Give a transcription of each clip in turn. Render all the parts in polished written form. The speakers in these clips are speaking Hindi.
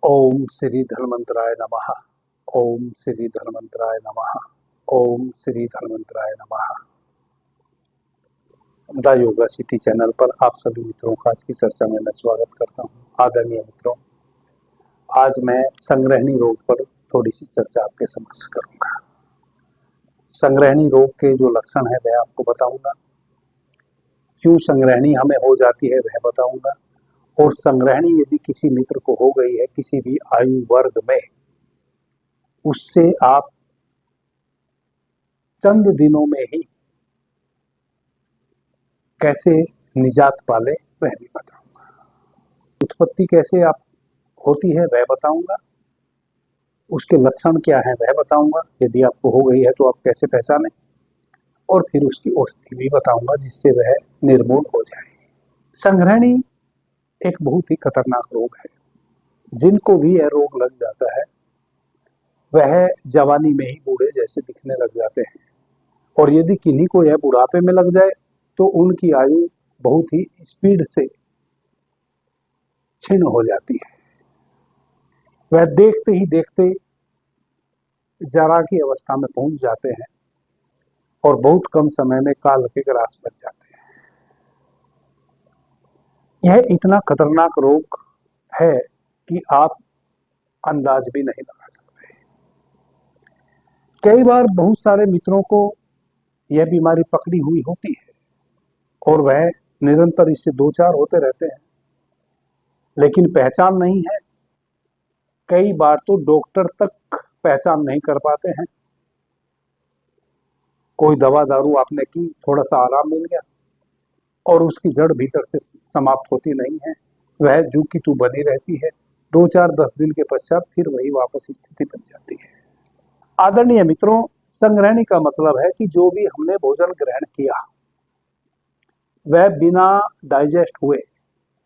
ओम श्री धन्वंतराय नमः। ओम श्री धन्वंतराय नमः। ओम श्री धन्वंतराय नमः। द योगा सिटी चैनल पर आप सभी मित्रों का आज की चर्चा में मैं स्वागत करता हूं। आदरणीय मित्रों, आज मैं संग्रहणी रोग पर थोड़ी सी चर्चा आपके समक्ष करूंगा। संग्रहणी रोग के जो लक्षण है वह आपको बताऊंगा, क्यों संग्रहणी हमें हो जाती है वह बताऊंगा, और संग्रहणी यदि किसी मित्र को हो गई है किसी भी आयु वर्ग में, उससे आप चंद दिनों में ही कैसे निजात पाले वह भी बताऊंगा। उत्पत्ति कैसे आप होती है वह बताऊंगा, उसके लक्षण क्या है वह बताऊंगा, यदि आपको हो गई है तो आप कैसे पहचानें, और फिर उसकी औषधि भी बताऊंगा जिससे वह निर्मूल हो जाए। संग्रहणी एक बहुत ही खतरनाक रोग है। जिनको भी यह रोग लग जाता है वह जवानी में ही बूढ़े जैसे दिखने लग जाते हैं, और यदि किन्हीं को यह बुढ़ापे में लग जाए तो उनकी आयु बहुत ही स्पीड से क्षीण हो जाती है। वह देखते ही देखते जरा की अवस्था में पहुंच जाते हैं और बहुत कम समय में काल के ग्रास बच जाते हैं। यह इतना खतरनाक रोग है कि आप अंदाज भी नहीं लगा सकते। कई बार बहुत सारे मित्रों को यह बीमारी पकड़ी हुई होती है और वह निरंतर इससे दो चार होते रहते हैं, लेकिन पहचान नहीं है। कई बार तो डॉक्टर तक पहचान नहीं कर पाते हैं। कोई दवा दारू आपने की, थोड़ा सा आराम मिल गया और उसकी जड़ भीतर से समाप्त होती नहीं है, वह जू की तू बनी रहती है। 2-4-10 दिन के पश्चात फिर वही वापस स्थिति बन जाती है। आदरणीय मित्रों, संग्रहणी का मतलब है कि जो भी हमने भोजन ग्रहण किया वह बिना डाइजेस्ट हुए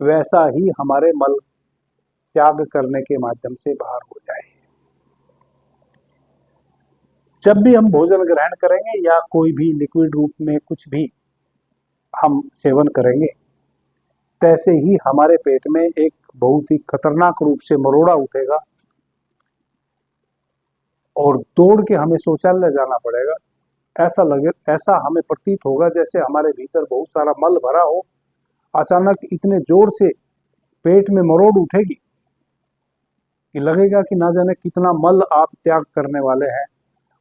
वैसा ही हमारे मल त्याग करने के माध्यम से बाहर हो जाए। जब भी हम भोजन ग्रहण करेंगे या कोई भी लिक्विड रूप में कुछ भी हम सेवन करेंगे, तैसे ही हमारे पेट में एक बहुत ही खतरनाक रूप से मरोड़ा उठेगा और दौड़ के हमें शौचालय जाना पड़ेगा। ऐसा हमें प्रतीत होगा जैसे हमारे भीतर बहुत सारा मल भरा हो। अचानक इतने जोर से पेट में मरोड़ उठेगी कि लगेगा कि ना जाने कितना मल आप त्याग करने वाले हैं।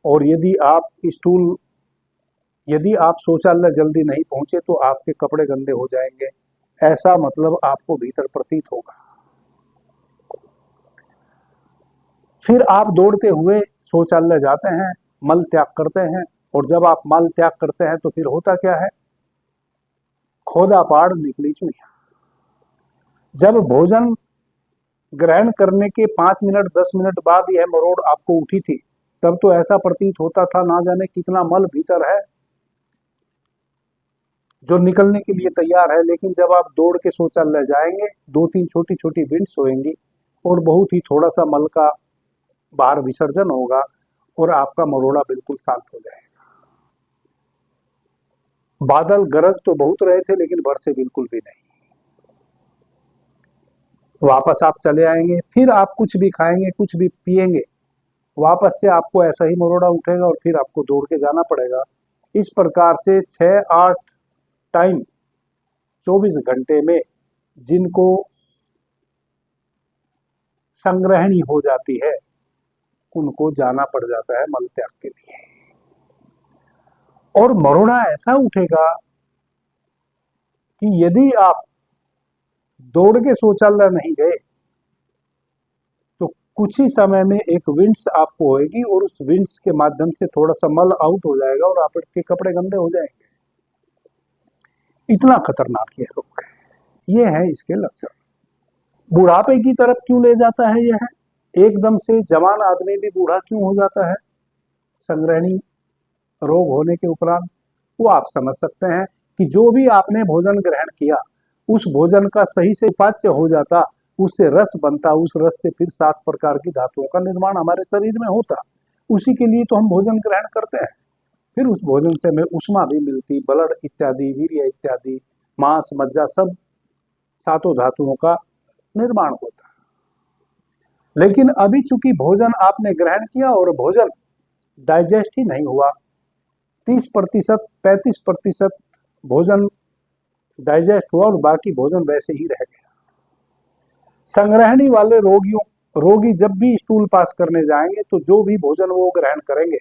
और यदि आप शौचालय जल्दी नहीं पहुंचे तो आपके कपड़े गंदे हो जाएंगे, ऐसा मतलब आपको भीतर प्रतीत होगा। फिर आप दौड़ते हुए शौचालय जाते हैं, मल त्याग करते हैं, और जब आप मल त्याग करते हैं तो फिर होता क्या है, खोदा पाड़ निकली चुनिया। जब भोजन ग्रहण करने के 5 मिनट 10 मिनट बाद यह मरोड़ आपको उठी थी, तब तो ऐसा प्रतीत होता था ना जाने कितना मल भीतर है जो निकलने के लिए तैयार है। लेकिन जब आप दौड़ के शौचालय जाएंगे, 2-3 छोटी छोटी विंड्स होंगी और बहुत ही थोड़ा सा मल का बाहर विसर्जन होगा और आपका मरोड़ा बिल्कुल शांत हो जाएगा। बादल गरज तो बहुत रहे थे लेकिन बरसे बिल्कुल भी नहीं। वापस आप चले आएंगे, फिर आप कुछ भी खाएंगे कुछ भी पिएंगे, वापस से आपको ऐसा ही मरोड़ा उठेगा और फिर आपको दौड़ के जाना पड़ेगा। इस प्रकार से 6-8 टाइम 24 घंटे में जिनको संग्रहणी हो जाती है उनको जाना पड़ जाता है मल त्याग के लिए। और मरोड़ा ऐसा उठेगा कि यदि आप दौड़ के शौचालय नहीं गए तो कुछ ही समय में एक विंड्स आपको होएगी और उस विंड्स के माध्यम से थोड़ा सा मल आउट हो जाएगा और आपके कपड़े गंदे हो जाएंगे। इतना खतरनाक यह रोग है। ये है इसके लक्षण। बुढ़ापे की तरफ क्यों ले जाता है यह, एकदम से जवान आदमी भी बूढ़ा क्यों हो जाता है संग्रहणी रोग होने के उपरांत, वो आप समझ सकते हैं कि जो भी आपने भोजन ग्रहण किया उस भोजन का सही से पाच्य हो जाता, उससे रस बनता, उस रस से फिर 7 प्रकार की धातुओं का निर्माण हमारे शरीर में होता। उसी के लिए तो हम भोजन ग्रहण करते हैं। फिर उस भोजन से हमें ऊष्मा भी मिलती, ब्लड इत्यादि, वीर्य इत्यादि, मांस मज्जा सब 7 धातुओं का निर्माण होता। लेकिन अभी चूंकि भोजन आपने ग्रहण किया और भोजन डाइजेस्ट ही नहीं हुआ, 30%, 35% भोजन डाइजेस्ट हुआ और बाकी भोजन वैसे ही रह गया। संग्रहणी वाले रोगी जब भी स्टूल पास करने जाएंगे तो जो भी भोजन वो ग्रहण करेंगे,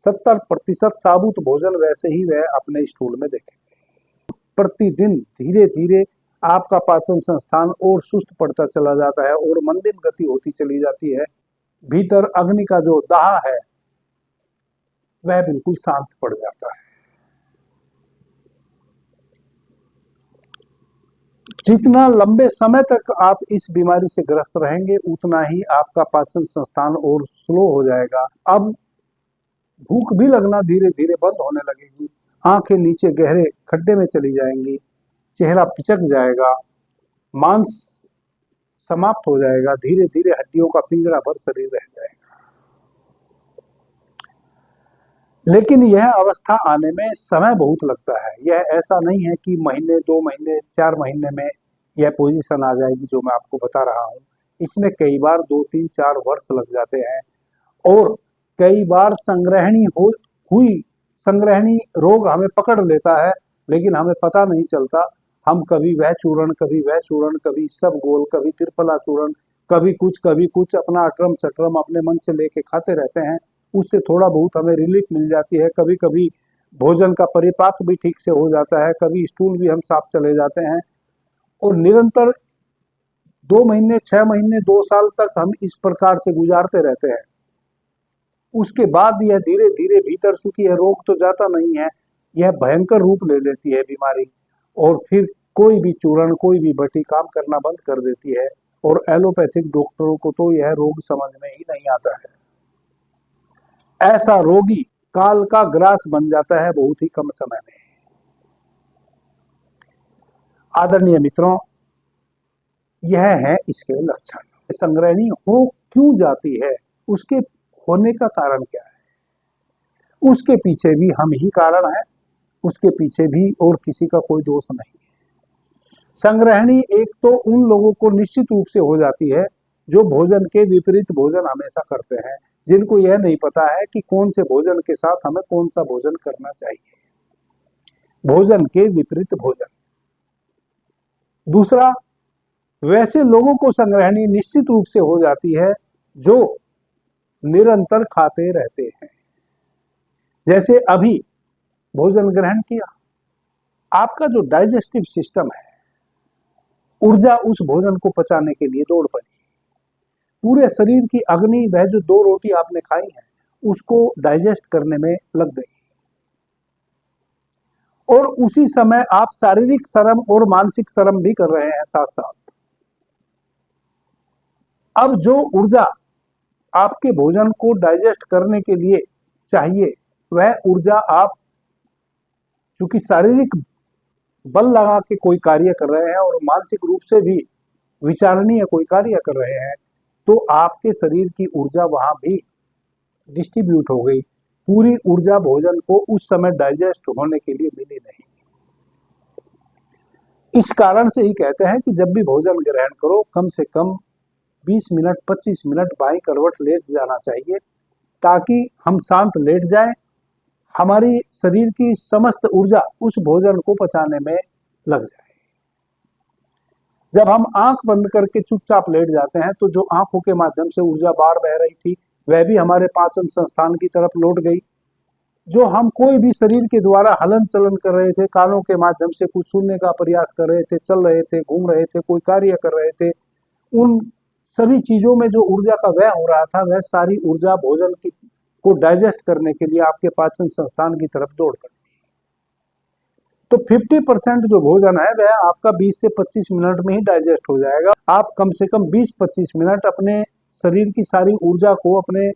70% साबुत भोजन वैसे ही वह अपने स्टूल में देखेंगे। प्रतिदिन धीरे धीरे आपका पाचन संस्थान और सुस्त पड़ता चला जाता है और मंदिर गति होती चली जाती है। भीतर अग्नि का जो दाह है वह बिल्कुल शांत पड़ जाता है। जितना लंबे समय तक आप इस बीमारी से ग्रस्त रहेंगे उतना ही आपका पाचन संस्थान और स्लो हो जाएगा। अब भूख भी लगना धीरे धीरे बंद होने लगेगी, आंखें नीचे गहरे खड्डे में चली जाएंगी, चेहरा पिचक जाएगा, मांस समाप्त हो जाएगा, धीरे धीरे हड्डियों का पिंजरा भर शरीर रह जाएगा। लेकिन यह अवस्था आने में समय बहुत लगता है। यह ऐसा नहीं है कि महीने, 2 महीने, 4 महीने में यह पोजीशन आ जाएगी जो मैं आपको बता रहा हूँ। इसमें कई बार 2, 3, 4 वर्ष लग जाते हैं और कई बार संग्रहणी रोग हमें पकड़ लेता है, लेकिन हमें पता नहीं चलता। हम कभी वह चूर्ण, कभी वह चूर्ण, कभी सब गोल, कभी त्रिफला चूर्ण, कभी कुछ अपना अटरम सटरम अपने मन से लेके खाते रहते हैं। उससे थोड़ा बहुत हमें रिलीफ मिल जाती है। कभी कभी भोजन का परिपाक भी ठीक से हो जाता है, कभी स्टूल भी हम साफ चले जाते हैं। और निरंतर 2 महीने, 6 महीने, 2 साल तक हम इस प्रकार से गुजारते रहते हैं। उसके बाद यह धीरे धीरे भीतर, चूंकि यह रोग तो जाता नहीं है, यह भयंकर रूप ले लेती है बीमारी, और फिर कोई भी चूर्ण, कोई भी बटी काम करना बंद कर देती है। और एलोपैथिक डॉक्टरों को तो यह रोग समझ में ही नहीं आता है। ऐसा रोगी काल का ग्रास बन जाता है बहुत ही कम समय में। आदरणीय मित्रों, यह है इसके लक्षण। संग्रहणी हो क्यों जाती है, उसके होने का कारण क्या है, उसके पीछे भी हम ही कारण है, उसके पीछे भी और किसी का कोई दोष नहीं है। संग्रहणी एक तो उन लोगों को निश्चित रूप से हो जाती है जो भोजन के विपरीत भोजन हमेशा करते हैं, जिनको यह नहीं पता है कि कौन से भोजन के साथ हमें कौन सा भोजन करना चाहिए। भोजन के विपरीत भोजन। दूसरा, वैसे लोगों को संग्रहणी निश्चित रूप से हो जाती है जो निरंतर खाते रहते हैं। जैसे अभी भोजन ग्रहण किया, आपका जो डाइजेस्टिव सिस्टम है, ऊर्जा उस भोजन को पचाने के लिए दौड़ पड़ी। पूरे शरीर की अग्नि, वह जो 2 रोटी आपने खाई है उसको डाइजेस्ट करने में लग गई, और उसी समय आप शारीरिक श्रम और मानसिक श्रम भी कर रहे हैं साथ साथ। अब जो ऊर्जा आपके भोजन को डाइजेस्ट करने के लिए चाहिए, वह ऊर्जा आप चूंकि शारीरिक बल लगा के कोई कार्य कर रहे हैं और मानसिक रूप से भी विचारणीय कोई कार्य कर रहे हैं, तो आपके शरीर की ऊर्जा वहां भी डिस्ट्रीब्यूट हो गई। पूरी ऊर्जा भोजन को उस समय डाइजेस्ट होने के लिए मिली नहीं। इस कारण से ही कहते हैं कि जब भी भोजन ग्रहण करो, कम से कम 20 मिनट, 25 मिनट बाईं करवट लेट जाना चाहिए, ताकि हम शांत लेट जाएं, हमारी शरीर की समस्त ऊर्जा उस भोजन को पचाने में लग जाए। जब हम आंख बंद करके चुपचाप लेट जाते हैं तो जो आंखों के माध्यम से ऊर्जा बाहर बह रही थी वह भी हमारे पाचन संस्थान की तरफ लौट गई। जो हम कोई भी शरीर के द्वारा हलन चलन कर रहे थे, कानों के माध्यम से कुछ सुनने का प्रयास कर रहे थे, चल रहे थे, घूम रहे थे, कोई कार्य कर रहे थे, उन सभी चीजों में जो ऊर्जा का व्यय हो रहा था, वह सारी ऊर्जा भोजन की को डाइजेस्ट करने के लिए आपके पाचन संस्थान की तरफ दौड़ पड़ी। तो 50% जो भोजन है वह आपका 20 से 25 मिनट में ही डाइजेस्ट हो जाएगा। आप कम से कम 20-25 मिनट अपने शरीर की सारी ऊर्जा को अपने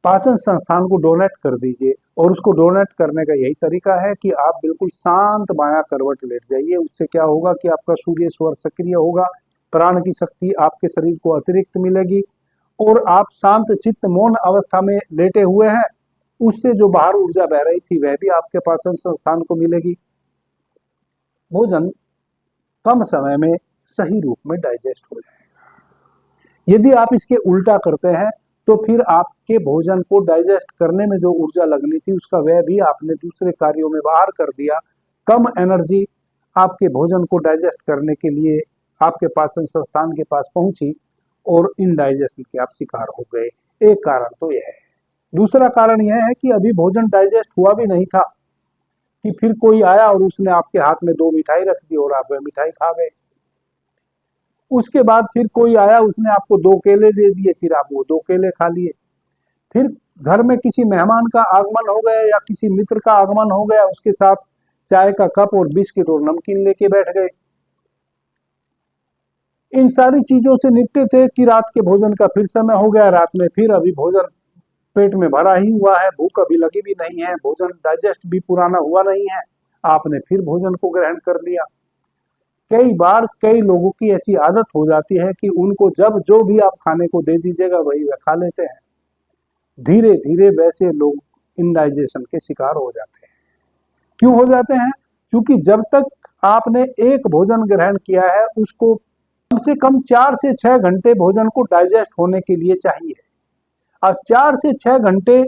पाचन संस्थान को डोनेट कर दीजिए। और उसको डोनेट करने का यही तरीका है कि आप बिल्कुल शांत बायां करवट लेट जाइए। उससे क्या होगा कि आपका सूर्य स्वर सक्रिय होगा, प्राण की शक्ति आपके शरीर को अतिरिक्त मिलेगी, और आप शांत चित्त मौन अवस्था में लेटे हुए हैं, उससे जो बाहर ऊर्जा बह रही थी वह भी आपके पाचन संस्थान को मिलेगी। भोजन कम समय में सही रूप में डाइजेस्ट हो जाएगा। यदि आप इसके उल्टा करते हैं तो फिर आपके भोजन को डाइजेस्ट करने में जो ऊर्जा लगनी थी उसका व्यय भी आपने दूसरे कार्यों में बाहर कर दिया। कम एनर्जी आपके भोजन को डाइजेस्ट करने के लिए आपके पाचन संस्थान के पास पहुंची और इनडाइजेशन के आप शिकार हो गए। एक कारण तो यह है। दूसरा कारण यह है कि अभी भोजन डाइजेस्ट हुआ भी नहीं था कि फिर कोई आया और उसने आपके हाथ में 2 मिठाई रख दी और आप वह मिठाई खा गए। उसके बाद फिर कोई आया, उसने आपको 2 केले दे दिए, फिर आप वो 2 केले खा लिए। फिर घर में किसी मेहमान का आगमन हो गया या किसी मित्र का आगमन हो गया, उसके साथ चाय का कप और बिस्किट और नमकीन लेके बैठ गए। इन सारी चीजों से निपटे थे कि रात के भोजन का फिर समय हो गया। रात में फिर अभी भोजन पेट में भरा ही हुआ है, भूख अभी लगी भी नहीं है, भोजन डाइजेस्ट भी पुराना हुआ नहीं है, आपने फिर भोजन को ग्रहण कर लिया। कई बार कई लोगों की ऐसी आदत हो जाती है कि उनको जब जो भी आप खाने को दे दीजिएगा वही वह खा लेते हैं। धीरे धीरे वैसे लोग इनडाइजेशन के शिकार हो जाते हैं। क्यों हो जाते हैं? क्योंकि जब तक आपने एक भोजन ग्रहण किया है उसको कम से कम 4 से 6 घंटे भोजन को डाइजेस्ट होने के लिए चाहिए। अब 4 से 6 घंटे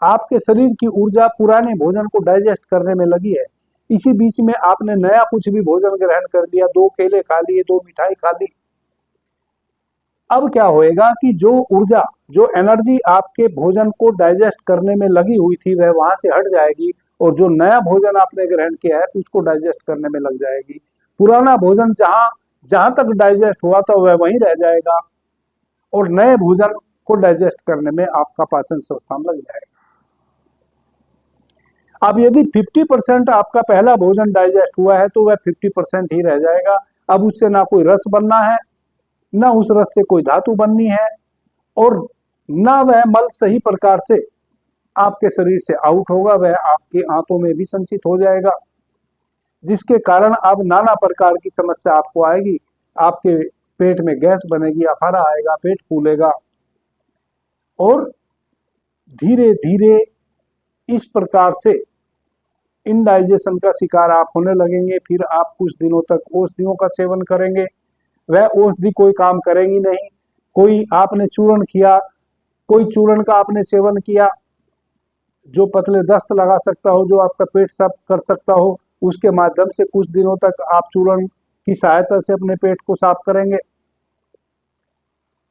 आपके शरीर की ऊर्जा पुराने भोजन को डाइजेस्ट करने में लगी है। इसी बीच में आपने नया कुछ भी भोजन ग्रहण कर लिया, 2 केले खा लिए, 2 मिठाई खा ली। अब क्या होएगा कि जो ऊर्जा, जो एनर्जी आपके भोजन को डाइजेस्ट करने में लगी हुई थी वह वहां से हट जाएगी और जो नया भोजन आपने ग्रहण किया है उसको डाइजेस्ट करने में लग जाएगी। पुराना भोजन जहां तक डाइजेस्ट हुआ था वह वहीं रह जाएगा और नए भोजन को डाइजेस्ट करने में आपका पाचन संस्थान लग जाएगा। अब यदि 50% आपका पहला भोजन डाइजेस्ट हुआ है तो वह 50% ही रह जाएगा। अब उससे ना कोई रस बनना है, ना उस रस से कोई धातु बननी है और ना वह मल सही प्रकार से आपके शरीर से आउट होगा, वह आपके आंतों में भी संचित हो जाएगा, जिसके कारण अब नाना प्रकार की समस्या आपको आएगी। आपके पेट में गैस बनेगी, अफारा आएगा, पेट फूलेगा और धीरे धीरे इस प्रकार से इनडाइजेशन का शिकार आप होने लगेंगे। फिर आप कुछ दिनों तक औषधियों का सेवन करेंगे, वह औषधि कोई काम करेंगी नहीं। कोई आपने चूर्ण किया, कोई चूर्ण का आपने सेवन किया जो पतले दस्त लगा सकता हो, जो आपका पेट साफ कर सकता हो, उसके माध्यम से कुछ दिनों तक आप चूर्ण की सहायता से अपने पेट को साफ करेंगे।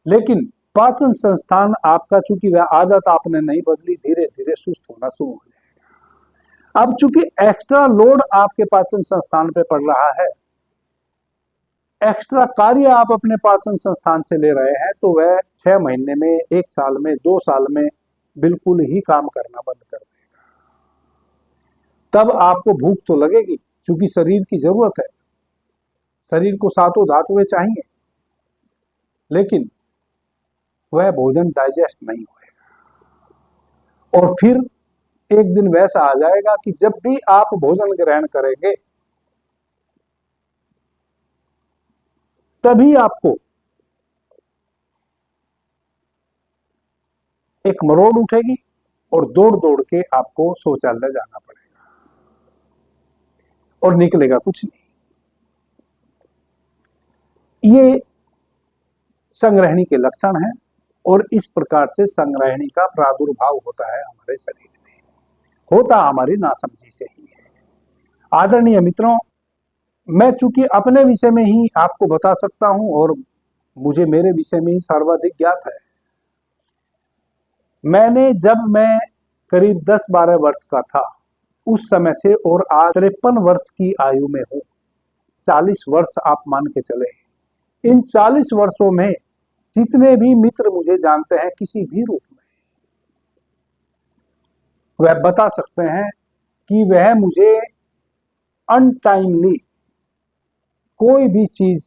लेकिन पाचन संस्थान आपका, चूंकि वह आदत आपने नहीं बदली, धीरे धीरे सुस्त होना शुरू हो जाएगा। अब चूंकि एक्स्ट्रा लोड आपके पाचन संस्थान पे पड़ रहा है, एक्स्ट्रा कार्य आप अपने पाचन संस्थान से ले रहे हैं, तो वह 6 महीने में, 1 साल में, 2 साल में बिल्कुल ही काम करना बंद कर देगा। तब आपको भूख तो लगेगी, क्योंकि शरीर की जरूरत है, शरीर को 7 धातुएं चाहिए, लेकिन वह भोजन डाइजेस्ट नहीं होगा। और फिर एक दिन वैसा आ जाएगा कि जब भी आप भोजन ग्रहण करेंगे तभी आपको एक मरोड़ उठेगी और दौड़ दौड़ के आपको शौचालय जाना पड़ेगा और निकलेगा कुछ नहीं। ये संग्रहणी के लक्षण हैं और इस प्रकार से संग्रहणी का प्रादुर्भाव होता है हमारे शरीर में, होता हमारी नासमझी से ही है। आदरणीय मित्रों, मैं चूंकि अपने विषय में ही आपको बता सकता हूं और मुझे मेरे विषय में ही सर्वाधिक ज्ञात है। जब मैं करीब 10-12 वर्ष का था उस समय से और आज 53 वर्ष की आयु में हूं, 40 वर्ष आप मान के चले। इन 40 वर्षों में जितने भी मित्र मुझे जानते हैं किसी भी रूप में, वह बता सकते हैं कि वह मुझे अनटाइमली कोई भी चीज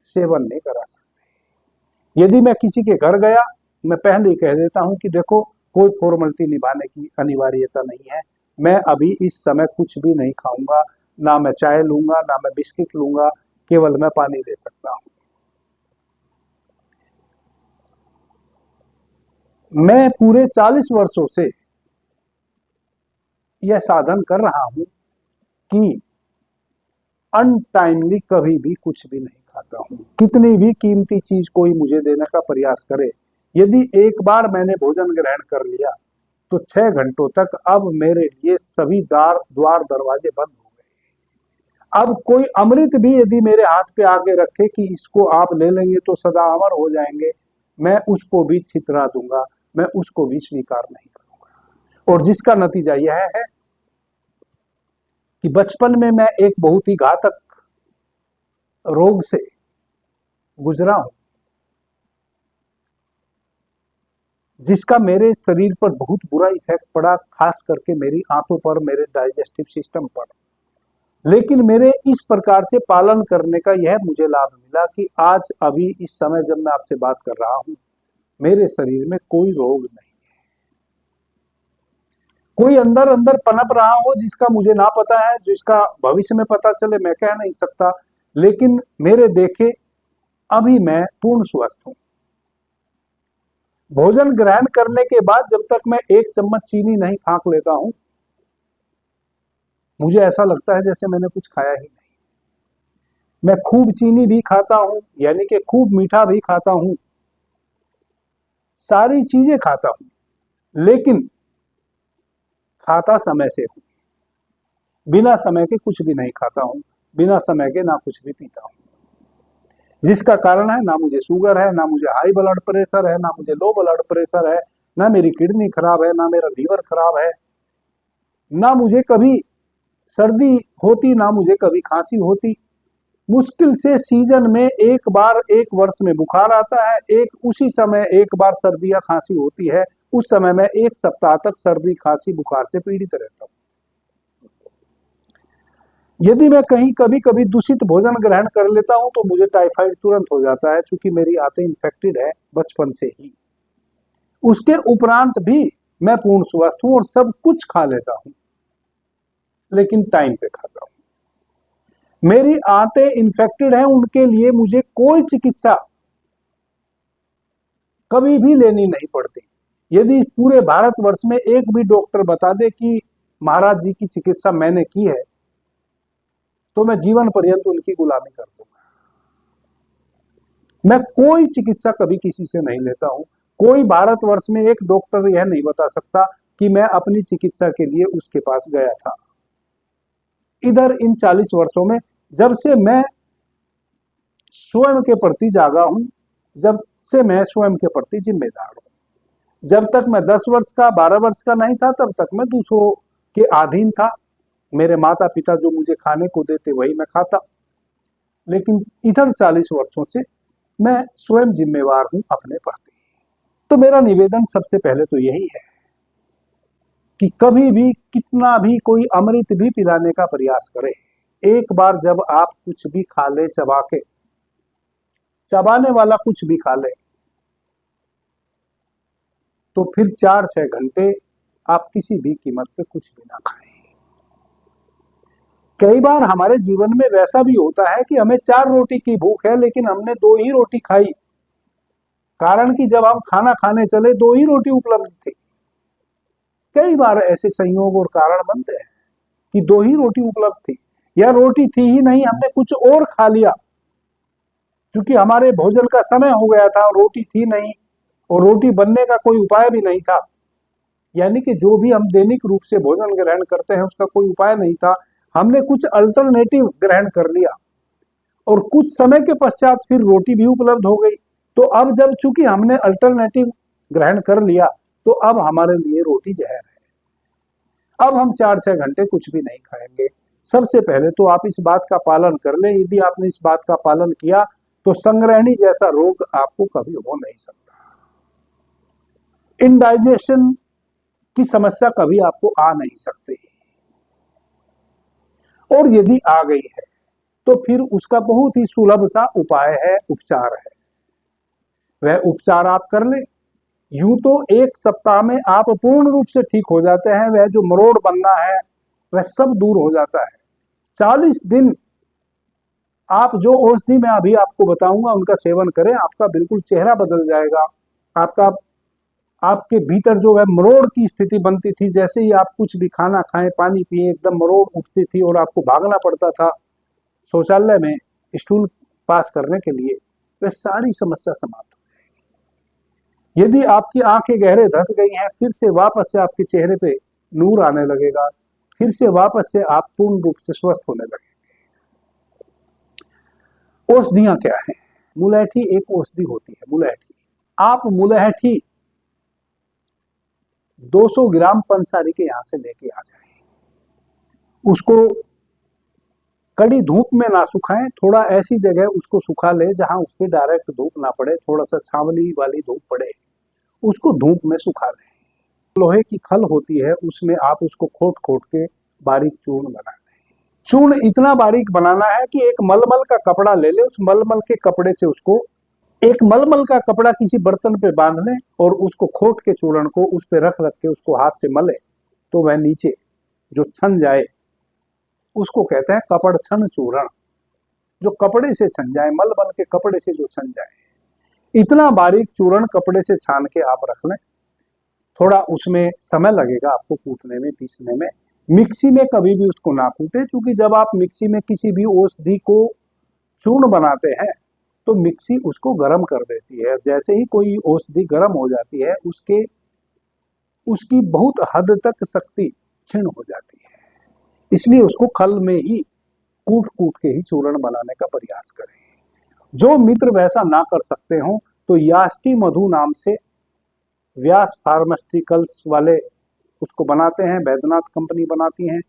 सेवन नहीं करा सकते। यदि मैं किसी के घर गया, मैं पहले ही कह देता हूं कि देखो, कोई फॉर्मेलिटी निभाने की अनिवार्यता नहीं है, मैं अभी इस समय कुछ भी नहीं खाऊंगा, ना मैं चाय लूंगा, ना मैं बिस्किट लूंगा, केवल मैं पानी ले सकता हूं। मैं पूरे 40 वर्षों से यह साधन कर रहा हूं कि अनटाइमली कभी भी कुछ भी नहीं खाता हूँ। कितनी भी कीमती चीज कोई मुझे देने का प्रयास करे, यदि एक बार मैंने भोजन ग्रहण कर लिया तो 6 घंटों तक अब मेरे लिए सभी द्वार दरवाजे बंद हो गए। अब कोई अमृत भी यदि मेरे हाथ पे आगे रखे कि इसको आप ले लेंगे तो सदा अमर हो जाएंगे, मैं उसको भी छितरा दूंगा, मैं उसको भी स्वीकार नहीं करूंगा। और जिसका नतीजा यह है कि बचपन में मैं एक बहुत ही घातक रोग से गुजरा हूं, जिसका मेरे शरीर पर बहुत बुरा इफेक्ट पड़ा, खास करके मेरी आंतों पर, मेरे डाइजेस्टिव सिस्टम पर। लेकिन मेरे इस प्रकार से पालन करने का यह मुझे लाभ मिला कि आज अभी इस समय जब मैं आपसे बात कर रहा हूं, मेरे शरीर में कोई रोग नहीं है। कोई अंदर अंदर पनप रहा हो जिसका मुझे ना पता है, जिसका भविष्य में पता चले मैं कह नहीं सकता, लेकिन मेरे देखे अभी मैं पूर्ण स्वस्थ हूं। भोजन ग्रहण करने के बाद जब तक मैं 1 चम्मच चीनी नहीं फाँक लेता हूं, मुझे ऐसा लगता है जैसे मैंने कुछ खाया ही नहीं। मैं खूब चीनी भी खाता हूं, यानी कि खूब मीठा भी खाता हूं, सारी चीजें खाता हूं, लेकिन खाता समय से हूं। बिना समय के कुछ भी नहीं खाता हूं, बिना समय के ना कुछ भी पीता हूं। जिसका कारण है, ना मुझे शुगर है, ना मुझे हाई ब्लड प्रेशर है, ना मुझे लो ब्लड प्रेशर है, ना मेरी किडनी खराब है, ना मेरा लीवर खराब है, ना मुझे कभी सर्दी होती, ना मुझे कभी खांसी होती। मुश्किल से सीजन में एक बार 1 वर्ष में बुखार आता है, एक उसी समय एक बार सर्दी या खांसी होती है, उस समय मैं 1 सप्ताह तक सर्दी खांसी बुखार से पीड़ित रहता हूं। यदि मैं कहीं कभी कभी दूषित भोजन ग्रहण कर लेता हूं तो मुझे टाइफाइड तुरंत हो जाता है, क्योंकि मेरी आंतें इन्फेक्टेड है बचपन से ही। उसके उपरांत भी मैं पूर्ण स्वस्थ हूं और सब कुछ खा लेता हूं, लेकिन टाइम पे खाता हूं। मेरी आंतें इन्फेक्टेड हैं, उनके लिए मुझे कोई चिकित्सा कभी भी लेनी नहीं पड़ती। यदि पूरे भारतवर्ष में एक भी डॉक्टर बता दे कि महाराज जी की चिकित्सा मैंने की है, तो मैं जीवन पर्यंत उनकी गुलामी कर दूंगा। मैं कोई चिकित्सा कभी किसी से नहीं लेता हूं। कोई भारतवर्ष में एक डॉक्टर यह नहीं बता सकता कि मैं अपनी चिकित्सा के लिए उसके पास गया था। इधर इन 40 वर्षों में जब से मैं स्वयं के प्रति जागा हूं, जब से मैं स्वयं के प्रति जिम्मेदार हूं। जब तक मैं 10 वर्ष का, 12 वर्ष का नहीं था, तब तक मैं दूसरों के अधीन था। मेरे माता पिता जो मुझे खाने को देते वही मैं खाता, लेकिन इधर 40 वर्षों से मैं स्वयं जिम्मेवार हूं अपने प्रति। तो मेरा निवेदन सबसे पहले तो यही है कि कभी भी कितना भी कोई अमृत भी पिलाने का प्रयास करे, एक बार जब आप कुछ भी खा ले, चबा के, चबाने वाला कुछ भी खा ले, तो फिर 4-6 घंटे आप किसी भी कीमत पे कुछ भी ना खाएं। कई बार हमारे जीवन में वैसा भी होता है कि हमें 4 रोटी की भूख है, लेकिन हमने 2 ही रोटी खाई, कारण कि जब हम खाना खाने चले 2 ही रोटी उपलब्ध थी। कई बार ऐसे संयोग और कारण बनते हैं कि 2 ही रोटी उपलब्ध थी, या रोटी थी ही नहीं, हमने कुछ और खा लिया, क्योंकि हमारे भोजन का समय हो गया था, रोटी थी नहीं और रोटी बनने का कोई उपाय भी नहीं था। यानी कि जो भी हम दैनिक रूप से भोजन ग्रहण करते हैं उसका कोई उपाय नहीं था। हमने कुछ अल्टरनेटिव ग्रहण कर लिया और कुछ समय के पश्चात फिर रोटी भी उपलब्ध हो गई। तो अब जब चूंकि हमने अल्टरनेटिव ग्रहण कर लिया, तो अब हमारे लिए रोटी जहर है। अब हम 4-6 घंटे कुछ भी नहीं खाएंगे। सबसे पहले तो आप इस बात का पालन कर लें। यदि आपने इस बात का पालन किया तो संग्रहणी जैसा रोग आपको कभी हो नहीं सकता। इंडाइजेशन की समस्या कभी आपको आ नहीं सकती, और यदि आ गई है तो फिर उसका बहुत ही सुलभ सा उपाय है, उपचार है। वह उपचार आप कर ले, यूं तो 1 सप्ताह में आप पूर्ण रूप से ठीक हो जाते हैं। वह जो मरोड़ बनना है वह सब दूर हो जाता है। 40 दिन आप जो औषधि मैं अभी आपको बताऊंगा उनका सेवन करें, आपका बिल्कुल चेहरा बदल जाएगा। आपके भीतर जो है मरोड़ की स्थिति बनती थी, जैसे ही आप कुछ भी खाना खाएं, पानी पिए, एकदम मरोड़ उठती थी और आपको भागना पड़ता था, शौचालय में स्टूल पास करने के लिए, वह सारी समस्या समाप्त हो जाएगी। यदि आपकी आंखें गहरे धंस गई हैं, फिर से वापस से आपके चेहरे पे नूर आने लगेगा, फिर से वापस से आप पूर्ण रूप से स्वस्थ होने लगेंगे। औषधियां क्या है? मुलैठी एक औषधि होती है। मुलैठी, आप मुलैठी 200 ग्राम पंसारी के यहां से लेके आ जाए। उसको कड़ी धूप में ना सुखाएं, थोड़ा ऐसी जगह उसको सुखा ले जहां उस पर डायरेक्ट धूप ना पड़े, थोड़ा सा छावनी वाली धूप पड़े, उसको धूप में सुखा लें। लोहे की खल होती है, उसमें आप उसको खोट खोट के बारीक चूर्ण बना लें। चूर्ण इतना बारीक बनाना है कि एक मलमल का कपड़ा ले ले, उस मलमल के कपड़े से उसको, एक मलमल का कपड़ा किसी बर्तन पे बांध लें और उसको खोट के चूर्ण को उस पे रख के उसको हाथ से मले, तो वह नीचे जो छन जाए उसको कहते हैं कपड़ छन चूर्ण। जो कपड़े से छन जाए, मलमल के कपड़े से जो छन जाए, इतना बारीक चूर्ण कपड़े से छान के आप रख लें। थोड़ा उसमें समय लगेगा आपको कूटने में, पीसने में। मिक्सी में कभी भी उसको ना कूटे, क्योंकि जब आप मिक्सी में किसी भी औषधि को चूर्ण बनाते हैं तो मिक्सी उसको गर्म कर देती है। जैसे ही कोई औषधि गर्म हो जाती है, उसकी बहुत हद तक शक्ति क्षीण हो जाती है। इसलिए उसको खल में ही कूट कूट के ही चूर्ण बनाने का प्रयास करें। जो मित्र वैसा ना कर सकते हो तो याष्टी मधु नाम से व्यास फार्मास्यूटिकल्स वाले उसको बनाते हैं। बैद्यनाथ कंपनी बनाती है,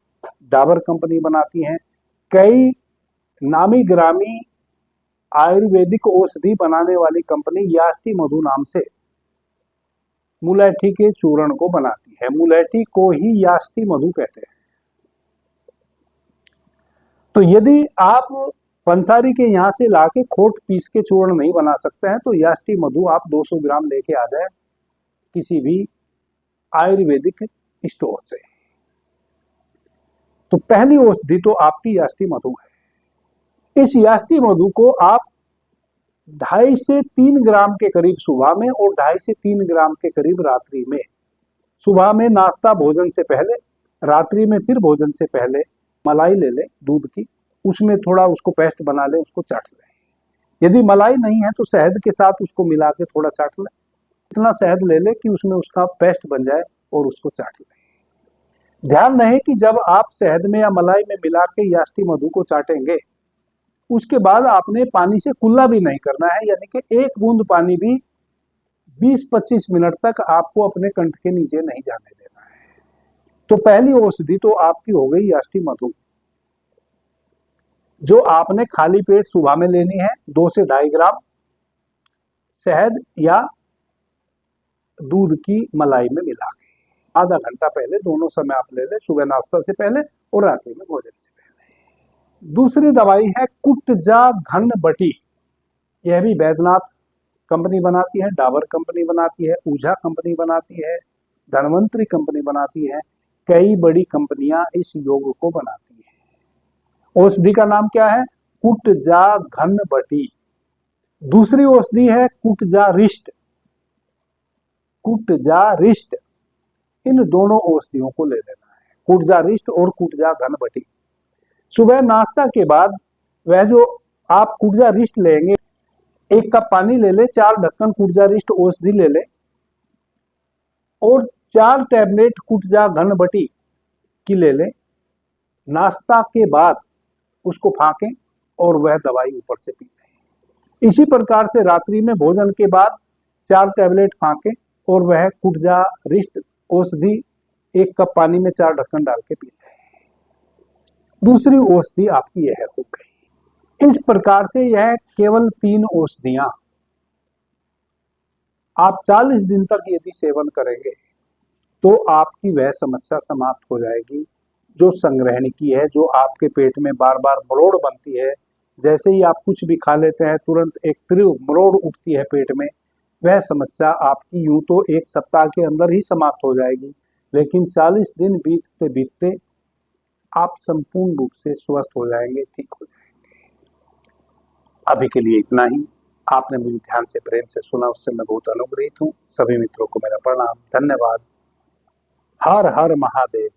डाबर कंपनी बनाती है। कई नामी ग्रामी आयुर्वेदिक औषधि बनाने वाली कंपनी याष्टी मधु नाम से मुलैठी के चूर्ण को बनाती है। मुलैठी को ही याष्टी मधु कहते हैं। तो यदि आप पंसारी के यहाँ से लाके खोट पीस के चूर्ण नहीं बना सकते हैं, तो याष्टी मधु आप 200 ग्राम लेके आ जाए किसी भी आयुर्वेदिक स्टोर से। तो पहली औषधि तो आपकी याष्टी मधु है। इस याष्टी मधु को आप 2.5 से 3 ग्राम के करीब सुबह में और 2.5 से 3 ग्राम के करीब रात्रि में, सुबह में नाश्ता भोजन से पहले, रात्रि में फिर भोजन से पहले मलाई ले ले दूध की, उसमें थोड़ा उसको पेस्ट बना ले, उसको चाट ले। यदि मलाई नहीं है तो शहद के साथ उसको मिला के थोड़ा चाट ले। इतना शहद ले ले कि उसमें उसका पेस्ट बन जाए और उसको चाट ले। ध्यान रहे कि जब आप शहद में या मलाई में मिला के याष्टी मधु को चाटेंगे, उसके बाद आपने पानी से कुल्ला भी नहीं करना है, यानी कि एक बूंद पानी भी 20-25 मिनट तक आपको अपने कंठ के नीचे नहीं जाने देना है। तो पहली औषधि तो आपकी हो गई याष्टी मधु, जो आपने खाली पेट सुबह में लेनी है। 2 से 2.5 ग्राम शहद या दूध की मलाई में मिला के आधा घंटा पहले, दोनों समय आप ले लें, सुबह नाश्ता से पहले और रात्रि में भोजन से पहले। दूसरी दवाई है कुटजा घन बटी। यह भी बैद्यनाथ कंपनी बनाती है, डाबर कंपनी बनाती है, ऊझा कंपनी बनाती है, धन्वंतरी कंपनी बनाती है। कई बड़ी कंपनियां इस योग को बनाती है। औषधि का नाम क्या है? कुटजा घन बटी। दूसरी औषधि है कुटजा रिष्ट। कुटजा रिष्ट, इन दोनों औषधियों को ले लेना है, कुटजा रिष्ट और कुटजा घन बटी। सुबह नाश्ता के बाद वह जो आप कुटजा रिष्ट लेंगे, 1 कप पानी ले ले, 4 ढक्कन कुटजा रिष्ट औषधि ले ले और 4 टैबलेट कुटजा घन बटी की ले ले। नाश्ता के बाद उसको फांकें और वह दवाई ऊपर से पी लें। इसी प्रकार से रात्रि में भोजन के बाद 4 टैबलेट फांकें और वह कुटजा रिष्ट औषधि 1 कप पानी में 4 ढक्कन डाल के पी लें। दूसरी औषधि आपकी यह हो गई। इस प्रकार से यह केवल 3 औषधियां आप 40 दिन तक यदि सेवन करेंगे तो आपकी वह समस्या समाप्त हो जाएगी जो संग्रहण की है, जो आपके पेट में बार बार मरोड़ बनती है। जैसे ही आप कुछ भी खा लेते हैं तुरंत एक तीव्र मरोड़ उठती है पेट में, वह समस्या आपकी यूं तो 1 सप्ताह के अंदर ही समाप्त हो जाएगी, लेकिन 40 दिन बीतते बीतते आप संपूर्ण रूप से स्वस्थ हो जाएंगे, ठीक हो जाएंगे। अभी के लिए इतना ही। आपने मुझे ध्यान से, प्रेम से सुना, उससे मैं बहुत अनुग्रहित हूँ। सभी मित्रों को मेरा प्रणाम, धन्यवाद। हर हर महादेव।